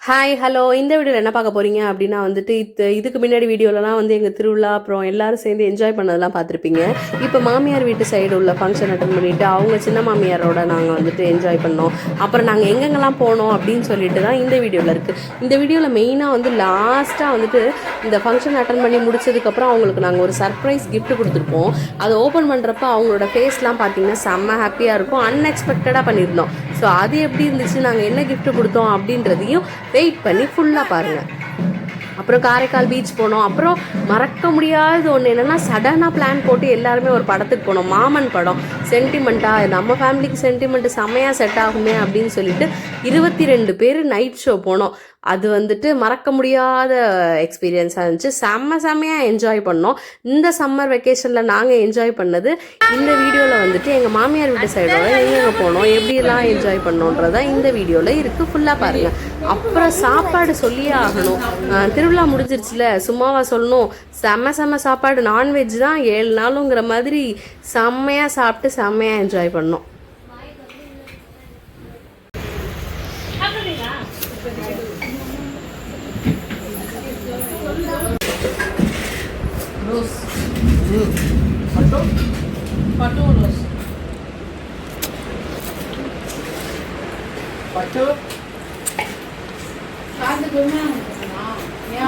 Hi hello இந்த வீடியோவில் என்ன பார்க்க போகிறீங்க அப்படின்னா வந்துட்டு இதுக்கு முன்னாடி வீடியோலலாம் வந்து எங்கள் திருவிழா அப்புறம் எல்லாரும் சேர்ந்து என்ஜாய் பண்ணதெல்லாம் பார்த்துருப்பீங்க. இப்போ மாமியார் வீட்டு சைடு உள்ள ஃபங்க்ஷன் அட்டன் பண்ணிவிட்டு அவங்க சின்ன மாமியாரோட நாங்கள் வந்துட்டு என்ஜாய் பண்ணோம். அப்புறம் நாங்கள் எங்கெங்கெல்லாம் போனோம் அப்படின்னு சொல்லிட்டு தான் இந்த வீடியோவில் இருக்குது. இந்த வீடியோவில் மெயினாக வந்து லாஸ்ட்டாக வந்துட்டு இந்த ஃபங்க்ஷன் அட்டன் பண்ணி முடிச்சதுக்கப்புறம் அவங்களுக்கு நாங்கள் ஒரு சர்ப்ரைஸ் கிஃப்ட் கொடுத்துருப்போம். அதை ஓப்பன் பண்ணுறப்ப அவங்களோட ஃபேஸ்லாம் பார்த்தீங்கன்னா செம்ம ஹாப்பியாக இருக்கும். அன்எக்ஸ்பெக்டடாக பண்ணியிருந்தோம். ஸோ அது எப்படி இருந்துச்சு, நாங்கள் என்ன கிஃப்ட் கொடுத்தோம் அப்படின்றதையும் வெயிட் பண்ணி ஃபுல்லாக பாருங்கள். அப்புறம் காரைக்கால் பீச் போனோம். அப்புறம் மறக்க முடியாத ஒன்று என்னென்னா, சடனாக பிளான் போட்டு எல்லாருமே ஒரு படத்துக்கு போனோம். மாமன் படம். சென்டிமெண்ட்டாக நம்ம ஃபேமிலிக்கு சென்டிமெண்ட்டு செம்மையாக செட் ஆகுமே அப்படின்னு சொல்லிட்டு 22 பேர் நைட் ஷோ போனோம். அது வந்துட்டு மறக்க முடியாத எக்ஸ்பீரியன்ஸாக இருந்துச்சு. செம்மையாக என்ஜாய் பண்ணோம். இந்த சம்மர் வெக்கேஷனில் நாங்கள் என்ஜாய் பண்ணது இந்த வீடியோவில் வந்துட்டு எங்கள் மாமியார் வீட்டு சைடோட எங்கெங்கே போனோம், எப்படிலாம் என்ஜாய் பண்ணோன்றதான் இந்த வீடியோவில் இருக்குது. ஃபுல்லாக பாருங்கள். அப்புறம் சாப்பாடு சொல்லியே ஆகணும். திருவிழா முடிஞ்சிருச்சுல, சும்மாவா சொல்லணும். செம்ம சாப்பாடு. நான்வெஜ் தான் 7 நாளுங்கிற மாதிரி செம்மையாக சாப்பிட்டு செம்மையாக என்ஜாய் பண்ணோம். पटो रोज पटो कांद गोमा ना या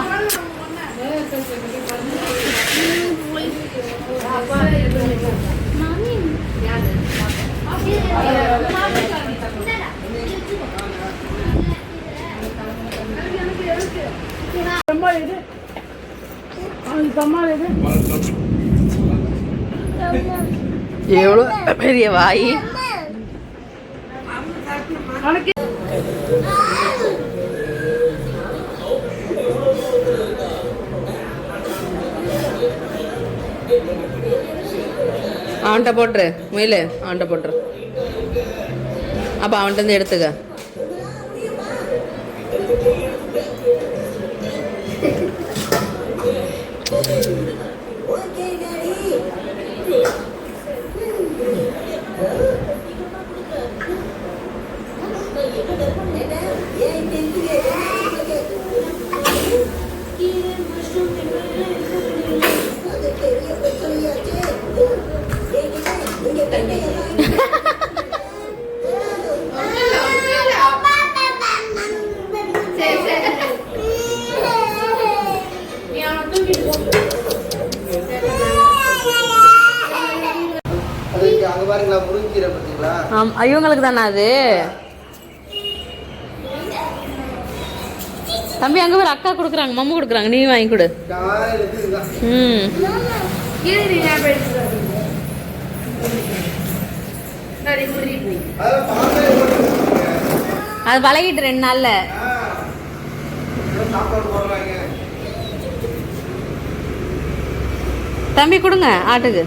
मामी याद எவ்வளோ பெரிய வாய். அவன்கிட்ட போட்டுரு முயல், அவன்கிட்ட போட்டுரு. அப்போ அவன்கிட்ட இருந்து எடுத்துக்க. இவங்களுக்கு தானே அது. தம்பி அங்கே ஒரு அக்கா கொடுக்குறாங்க, மம்மு கொடுக்குறாங்க, நீ வாங்கி கொடு. அது பழகிட்டு 2 நாள்ல. தம்பி கொடுங்க ஆட்டுக்கு.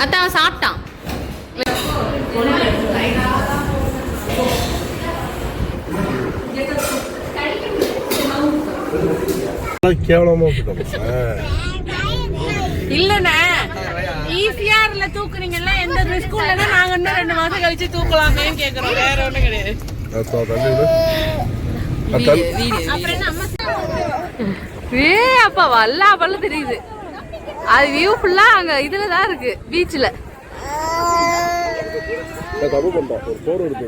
அத்தான் சாப்பிட்டான். இல்லண்ணே, ஈஸியார்ல தூக்குறீங்கல்ல, எந்த ரிஸ்க்கும் இல்லைன்னா நாங்க இன்னும் 2 மாசம் கழிச்சு தூக்கலாமே கேக்குறோம். வேற ஒண்ணும் கிடையாது. அப்பா வல்லா பல்ல தெரியுது. அது வியூ ஃபுல்லா அங்க இதுல தான் இருக்கு, பீச்ல. தப்பு பண்ணிட்டோம். ஒரு போர் எடுத்து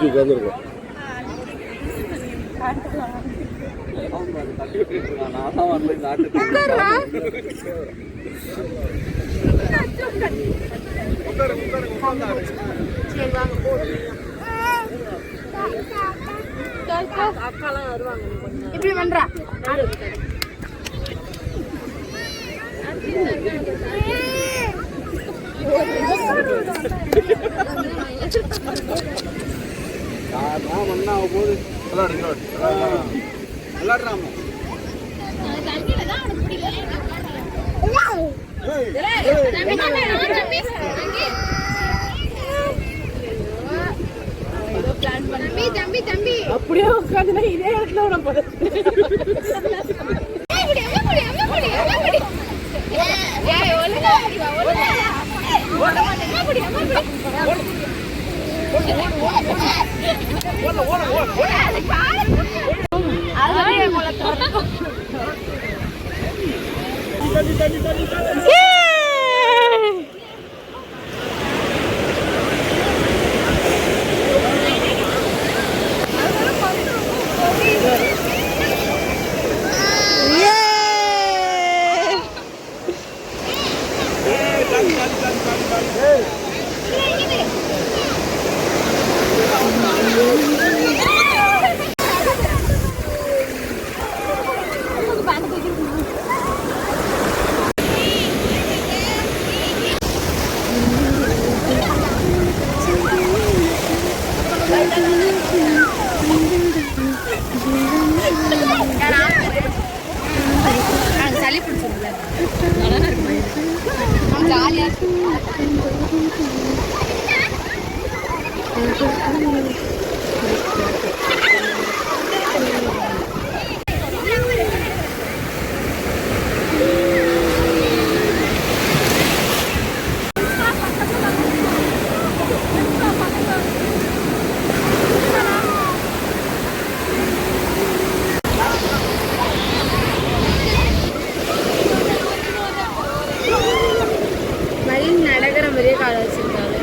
உட்காந்துருக்கோம். அக்காலாம் வருவாங்க. இப்படி பண்றா தம்பி தம்பி அப்படியே உட்காந்துனா இதே இடத்துல விட போது. சளி பிடிச்சிருந்தேன் ஜாலியா நடக்கிற மாதிரியே கால வச்சிருக்காங்க.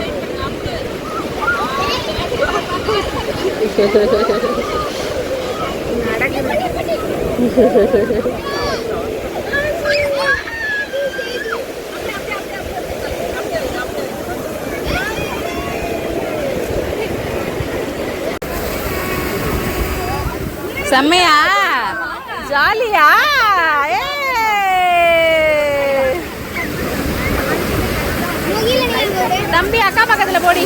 செம்மையா ஜாலியா தம்பி அக்கா பக்கத்துல போடி.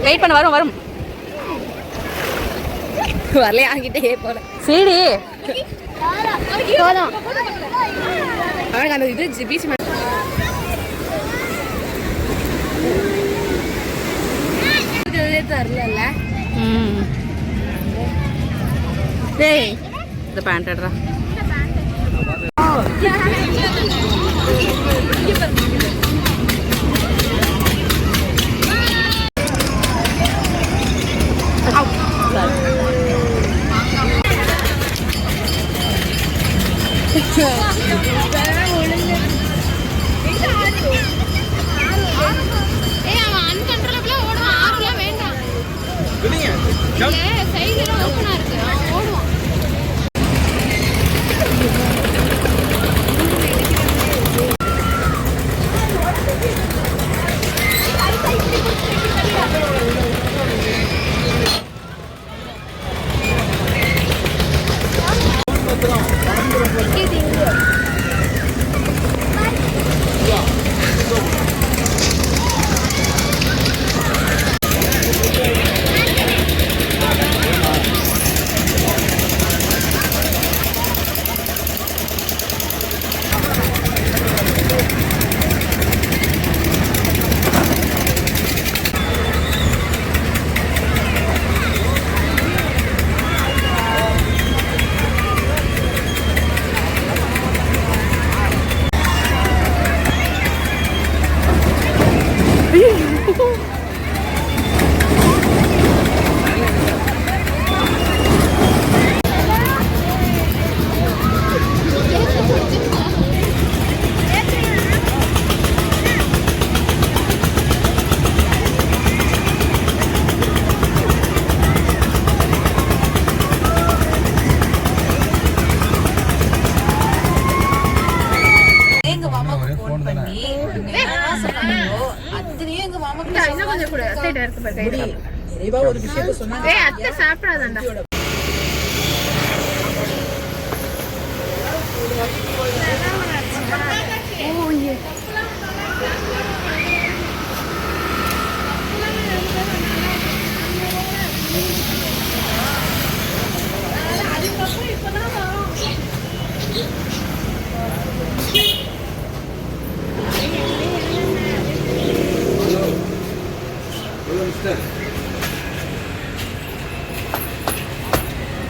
வெயிட் பண்ண வரும் வரும் வரலையா அங்கிட்டே போல சரி போதும். அந்த இது பீச் தரல. டேய் இந்த பேண்ட் எடுறா. அத்தைட்ட இருக்கு பாரு கையில. நிறைவா ஒரு விஷயத்த சொன்னா ஏய் அத்தை சாப்பிடாதடா.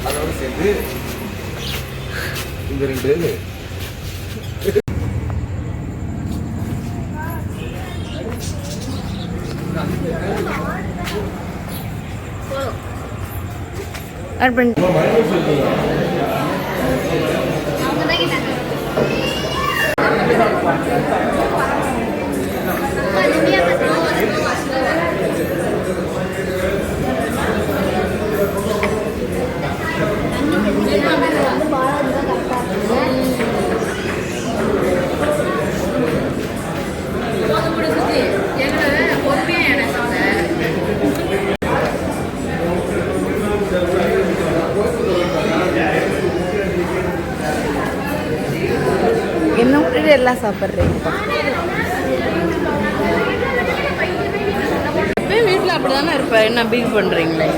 அதோட சேர்ந்து இந்த ரெண்டு அர்பன் என்ன விட்டுட்டு எல்லாம் சாப்பிட்றீங்க. வீட்டில் அப்படி தானே இருப்பேன், என்ன பீல் பண்ணுறீங்களே?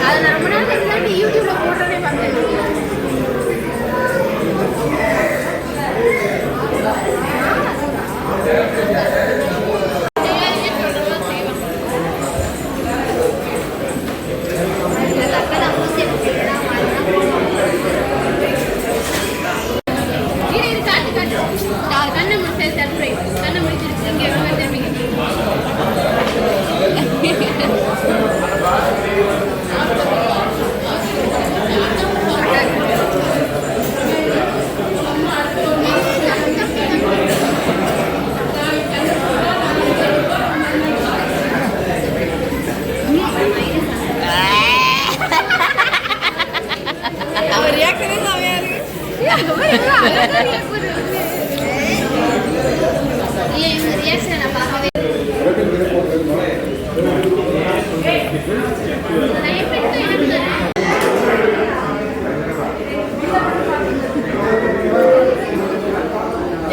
அது நான் ரொம்ப நாள் முன்னாடி யூடியூப்ல போட்டதே பார்த்தேன். கண்ணை முடிச்சு சர்ப்ரைஸ். கண்ணை முடிச்சிருச்சு இங்கே எவ்வளோ வந்துருப்பீங்க. அவர் ஏற்கனவே செமையா இருக்கு.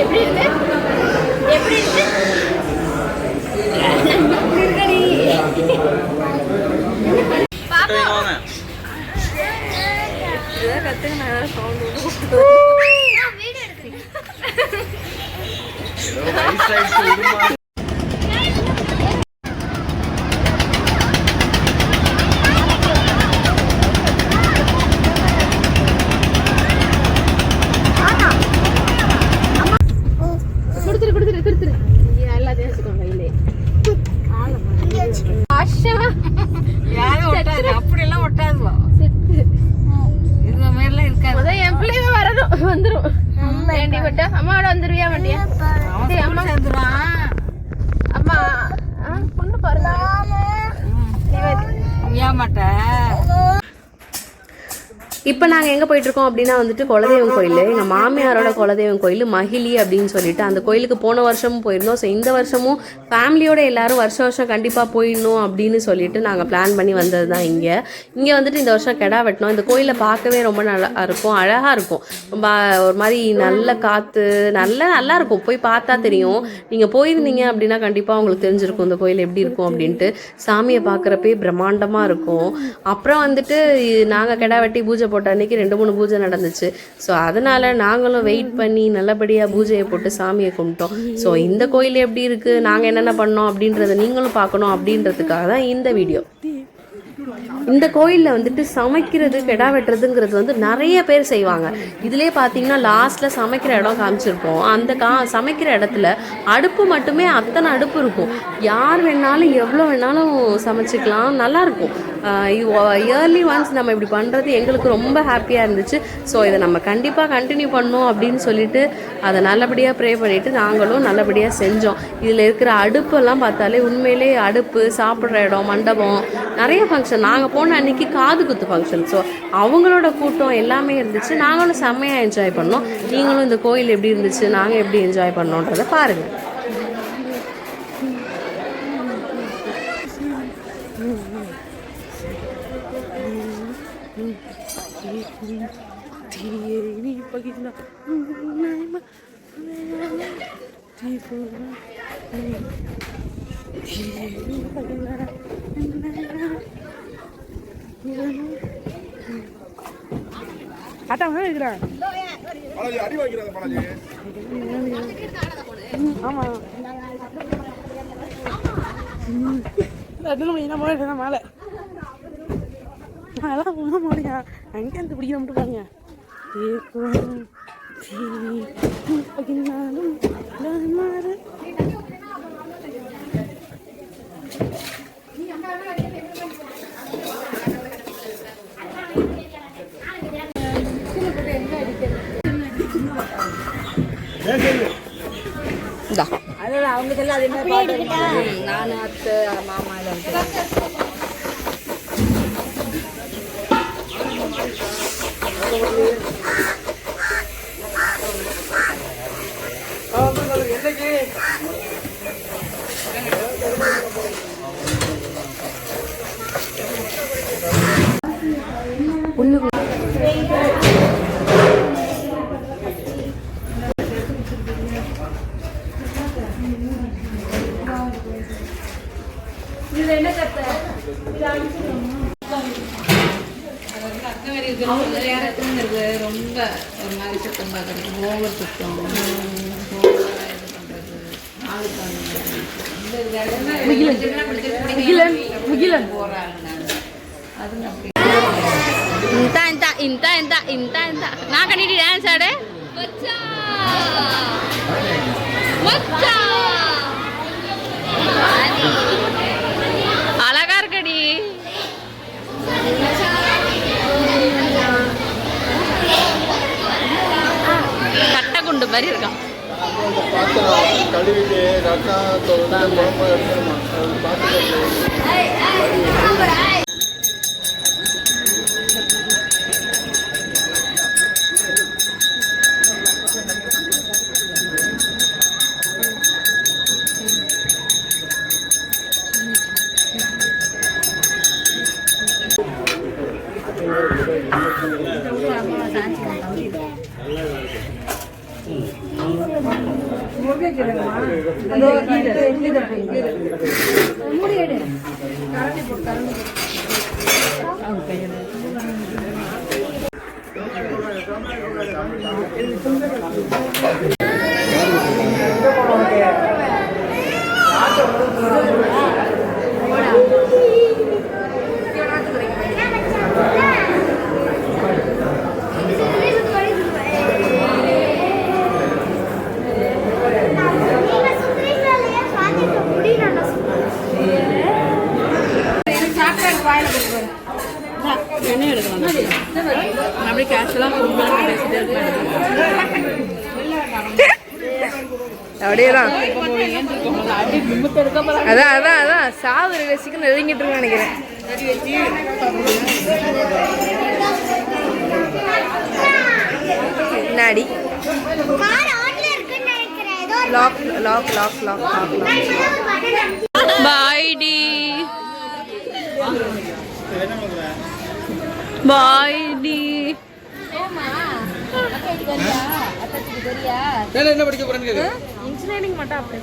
எப்படி இருக்கு? எப்படி இருக்கு? கொடுத்துரு எல்லாத்தையும் வச்சுக்கோங்க கையிலே. அப்படியெல்லாம் ஒட்டாதுவா. இந்த மாதிரிலாம் இருக்காது. என் பிள்ளைங்க வரணும் வந்துடும். வேண்டி விட்டா அம்மாவோட வந்துருவியா வண்டியா? அம்மா சேர்ந்துருவான். அம்மா பொண்ணு பாருங்க. ஏன் மாட்டேன். இப்போ நாங்கள் எங்கே போயிட்டுருக்கோம் அப்படின்னா வந்துட்டு குலதெய்வம் கோயில், எங்கள் மாமியாரோட குலதெய்வம் கோயில் மகிழி அப்படின்னு சொல்லிட்டு அந்த கோயிலுக்கு போன வருஷமும் போயிருந்தோம். ஸோ இந்த வருஷமும் ஃபேமிலியோடு எல்லோரும் வருஷம் கண்டிப்பாக போயிடணும் அப்படின்னு சொல்லிட்டு நாங்கள் பிளான் பண்ணி வந்தது தான் இங்கே வந்துட்டு இந்த வருஷம் கெடா வெட்டினோம். இந்த கோயிலை பார்க்கவே ரொம்ப நல்லா இருக்கும், அழகாக இருக்கும். ரொம்ப ஒரு மாதிரி நல்ல காற்று நல்லா இருக்கும். போய் பார்த்தா தெரியும். நீங்கள் போயிருந்தீங்க அப்படின்னா கண்டிப்பாக உங்களுக்கு தெரிஞ்சிருக்கும் இந்த கோயில் எப்படி இருக்கும் அப்படின்ட்டு. சாமியை பார்க்குறப்பே பிரம்மாண்டமாக இருக்கும். அப்புறம் வந்துட்டு நாங்கள் கெடா வெட்டி பூஜை போட்ட அன்றைக்கி 2-3 பூஜை நடந்துச்சு. ஸோ அதனால் நாங்களும் வெயிட் பண்ணி நல்லபடியாக பூஜையை போட்டு சாமியை கும்பிட்டோம். ஸோ இந்த கோயில் எப்படி இருக்குது, நாங்கள் என்னென்ன பண்ணோம் அப்படின்றத நீங்களும் பார்க்கணும் அப்படின்றதுக்காக தான் இந்த வீடியோ. இந்த கோயிலில் வந்துட்டு சமைக்கிறது கெடா வெட்டுறதுங்கிறது வந்து நிறைய பேர் செய்வாங்க. இதுலேயே பார்த்தீங்கன்னா லாஸ்ட்டில் சமைக்கிற இடம் காமிச்சிருப்போம். அந்த சமைக்கிற இடத்துல அடுப்பு மட்டுமே அத்தனை அடுப்பு இருக்கும். யார் வேணாலும் எவ்வளோ வேணாலும் சமைச்சிக்கலாம், நல்லாயிருக்கும். இயர்லி ஒன்ஸ் நம்ம இப்படி பண்ணுறது எங்களுக்கு ரொம்ப ஹாப்பியாக இருந்துச்சு. ஸோ இதை நம்ம கண்டிப்பாக கண்டினியூ பண்ணோம் அப்படின்னு சொல்லிட்டு அதை நல்லபடியாக ப்ரே பண்ணிவிட்டு நாங்களும் நல்லபடியாக செஞ்சோம். இதில் இருக்கிற அடுப்பெல்லாம் பார்த்தாலே உண்மையிலே அடுப்பு, சாப்பிட்ற இடம், மண்டபம், நிறைய ஃபங்க்ஷன். நாங்கள் போன அன்றைக்கி காது குத்து ஃபங்க்ஷன். ஸோ அவங்களோட கூட்டம் எல்லாமே இருந்துச்சு. நாங்களும் செம்மையாக என்ஜாய் பண்ணோம். நீங்களும் இந்த கோயில் எப்படி இருந்துச்சு, நாங்கள் எப்படி என்ஜாய் பண்ணோன்றதை பாருங்கள். அதான் இருக்கிறேன். ஆமா மேலே அதெல்லாம் போக முடியா அங்கேருந்து பிடிக்க மட்டும் பாருங்க. அதெல்லாம் அவங்க சொல்ல அது என்ன பாட்டு நான் அத்தை மாமா எல்லாம் ரொம்ப ஒரு மாதிரி சுத்தம் பார்க்கறது ஓவர் சுத்தம் நான் கண்டிட்டு டான்ஸ் ஆடு அழகா இருக்கடி கட்டை குண்டு மாதிரி இருக்கான். கழுவிட்டு ரத்தம் குழம்பு எடுத்துருமா அப்படி கேஷுவலாக அப்படியேதான் அதான் அதான் அதான் சாவு ரசிக்கு நெருங்கிட்டு இருக்குன்னு நினைக்கிறேன். பின்னாடி லாக் லாக் லாக் லாக் பாய் டி பாய் டி. என்ன படிக்க போறேன்னு இன்ஜினியரிங் மட்டும் அப்படி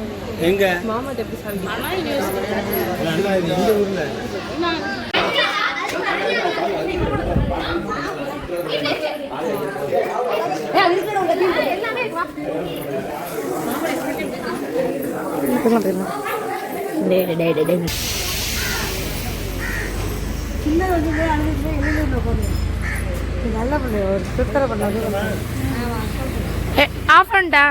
எங்க மாமா எப்படி சாப்பிடுங்க இந்த ஊர்ல நல்ல பண்ணு ஒரு சுத்தர பண்ணாது ஆஃப் பண்ணிட்டா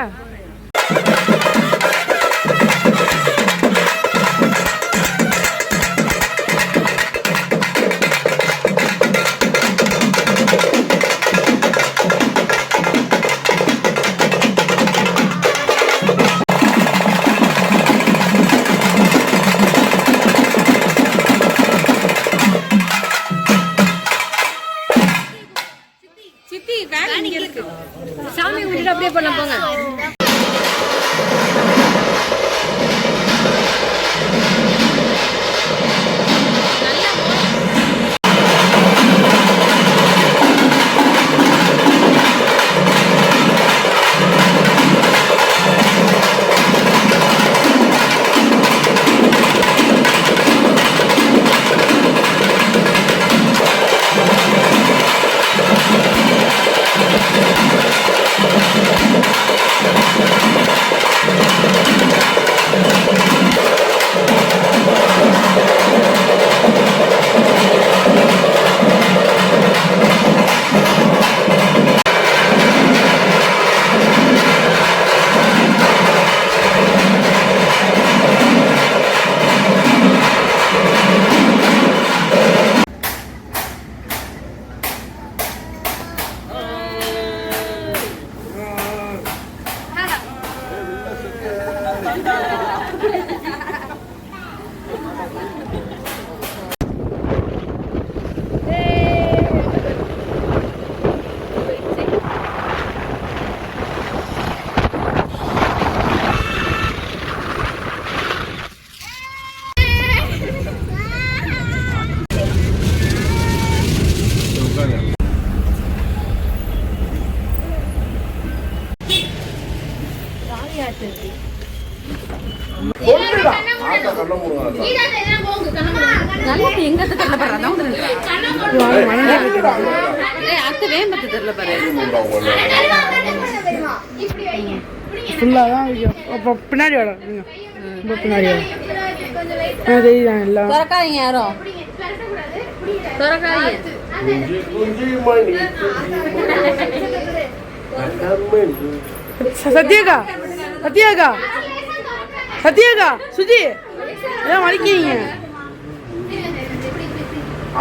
சாமி கும்பிட்டு அப்படியே பண்ண போங்க. அத்தை வேம்பத்து தெரியல பாரு. ஃபுல்லாக தான் இருக்கும். அப்போ பின்னாடி வாடா ரொம்ப பின்னாடி வாடா தெரியுதான் எல்லாம். திறக்காதீங்க யாரும், திறக்காதீங்க. சத்யாக்கா சத்யாக்கா சத்யாக்கா சுஜி ஏன் வலிக்கிறீங்க?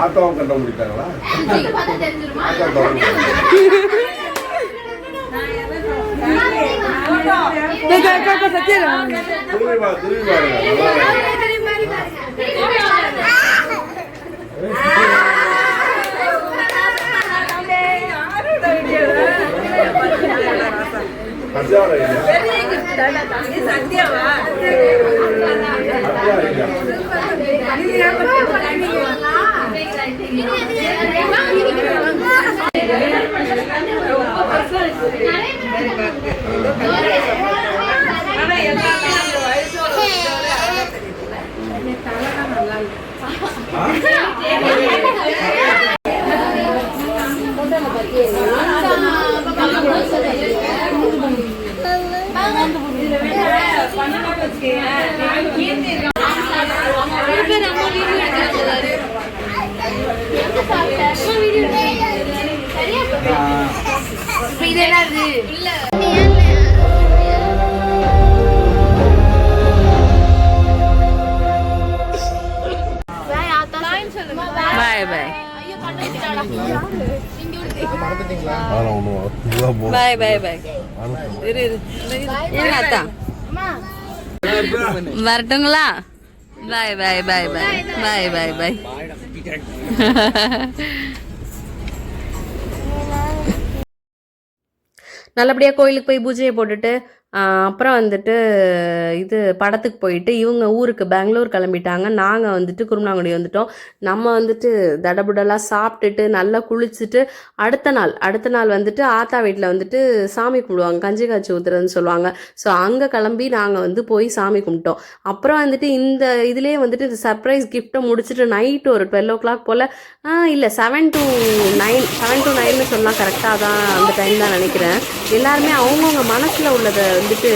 ஆத்தாவும் கண்ட முடித்தாங்களா? சத்யாக்கா பாய் பாய் பாய் பாய் பாய். ஏங்க அத்தா வரட்டுங்களா? பாய் பாய் பாய் பாய் பாய் பாய் பாய். நல்லபடியாக கோயிலுக்கு போய் பூஜையை போட்டுட்டு அப்புறம் வந்துட்டு இது படத்துக்கு போயிட்டு இவங்க ஊருக்கு பெங்களூர் கிளம்பிட்டாங்க. நாங்கள் வந்துட்டு குருமனாங்குடி வந்துட்டோம். நம்ம வந்துட்டு தடபுடலாக சாப்பிட்டுட்டு நல்லா குளிச்சுட்டு அடுத்த நாள் வந்துட்டு ஆத்தா வீட்டில் வந்துட்டு சாமி கும்பிடுவாங்க, கஞ்சி காய்ச்சி ஊத்துறதுன்னு சொல்லுவாங்க. ஸோ அங்கே கிளம்பி நாங்கள் வந்து போய் சாமி கும்பிட்டோம். அப்புறம் வந்துட்டு இந்த இதுலேயே வந்துட்டு இந்த சர்ப்ரைஸ் கிஃப்ட்டை முடிச்சுட்டு நைட்டு ஒரு 12 o'clock போல் இல்லை 7 to 9 சொல்லலாம், கரெக்டாக தான் அந்த டைம் தான் நினைக்கிறேன். எல்லாருமே அவங்கவுங்க மனசில் உள்ளதை வந்துட்டு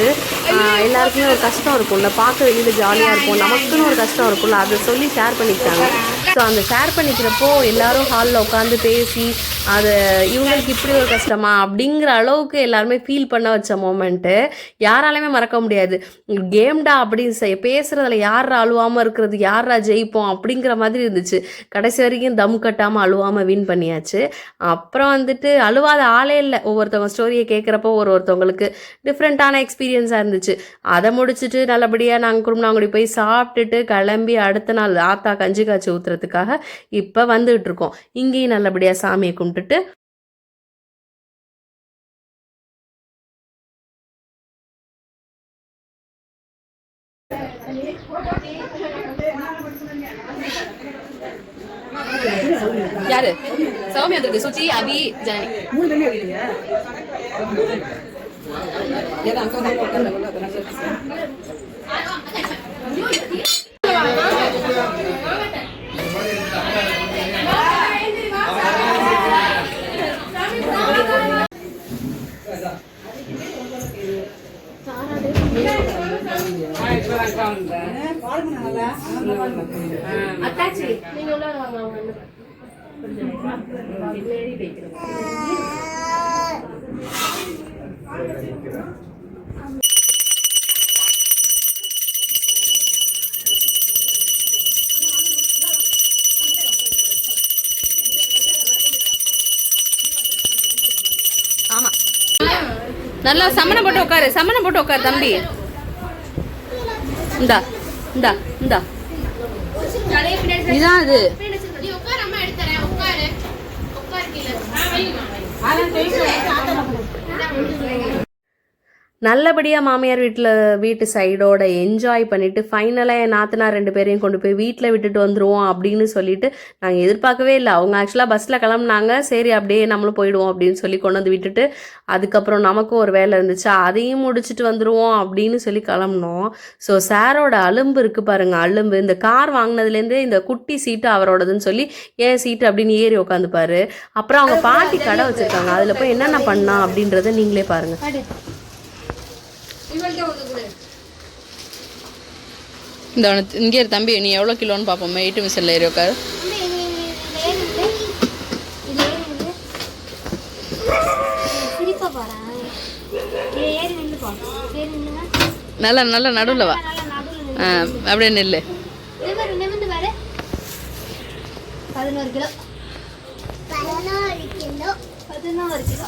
எல்லாருக்குமே ஒரு கஷ்டம் இருக்கும்ல, பார்க்க வெளியில் ஜாலியாக இருக்கும், நமக்குன்னு ஒரு கஷ்டம் இருக்கும்ல, அதை சொல்லி ஷேர் பண்ணிக்கிட்டாங்க. ஸோ அந்த ஷேர் பண்ணிக்கிறப்போ எல்லாரும் ஹாலில் உட்காந்து பேசி அதை இவங்களுக்கு இப்படி ஒரு கஷ்டமா அப்படிங்கிற அளவுக்கு எல்லாருமே ஃபீல் பண்ண வச்ச மோமெண்ட்டு யாராலையுமே மறக்க முடியாது. கேம்டா அப்படின்னு பேசுகிறதுல யாரா அழுவாமல் இருக்கிறது, யாரா ஜெயிப்போம் அப்படிங்கிற மாதிரி இருந்துச்சு. கடைசி வரைக்கும் தம் கட்டாமல் அழுவாமல் வின் பண்ணியாச்சு. அப்புறம் வந்துட்டு அழுவாத ஆளே இல்லை. ஒவ்வொருத்தவங்க ஸ்டோரியை கேட்குறப்போ ஒருத்தவங்களுக்கு டிஃப்ரெண்ட்டான எக்ஸ்பீரியன்ஸாக இருந்துச்சு. அதை முடிச்சுட்டு நல்லபடியாக நாங்கள் குருமனாங்குடி போய் சாப்பிட்டுட்டு கிளம்பி அடுத்த நாள் ஆத்தா கஞ்சி காய்ச்சி ஊற்றுறதுக்காக இப்போ வந்துகிட்டு இருக்கோம். இங்கேயும் நல்லபடியாக சாமியை கும்பிட்டுட்டு யாரு சாமி வந்திருக்கு, சுச்சி, அபி, ஜனனி. ஆமா, நல்லா சமணம் போட்டு உட்காரு தம்பி. இந்தா இந்தா இந்தா இதான் அது. நல்லபடியாக மாமியார் வீட்டு சைடோட என்ஜாய் பண்ணிவிட்டு ஃபைனலாக என் நாத்தனார் 2 பேரையும் கொண்டு போய் வீட்டில் விட்டுட்டு வந்துடுவோம் அப்படின்னு சொல்லிட்டு நாங்கள் எதிர்பார்க்கவே இல்லை. அவங்க ஆக்சுவலாக பஸ்ஸில் கிளம்புனாங்க. சரி அப்படியே நம்மளும் போயிடுவோம் அப்படின்னு சொல்லி கொண்டு வந்து விட்டுட்டு அதுக்கப்புறம் நமக்கும் ஒரு வேலை இருந்துச்சு, அதையும் முடிச்சுட்டு வந்துடுவோம் அப்படின்னு சொல்லி கிளம்புனோம். ஸோ சாரோட அலும்பு இருக்குது பாருங்கள், அலும்பு. இந்த கார் வாங்கினதுலேருந்தே இந்த குட்டி சீட்டு அவரோடதுன்னு சொல்லி ஏன் சீட்டு அப்படின்னு ஏறி உட்காந்துப்பாரு. அப்புறம் அவங்க பாட்டி கடை வச்சுருக்காங்க, அதில் போய் என்னென்ன பண்ணா அப்படின்றத நீங்களே பாருங்கள். இந்த இங்கே தம்பி நீ எவ்வளோ கிலோன்னு பார்ப்போம். 8 மிஷினில் ஏறி உட்காரு. நல்லா நல்லா நடுவில் வா. அப்படியே நெல்லு. 11 கிலோ 16 கிலோ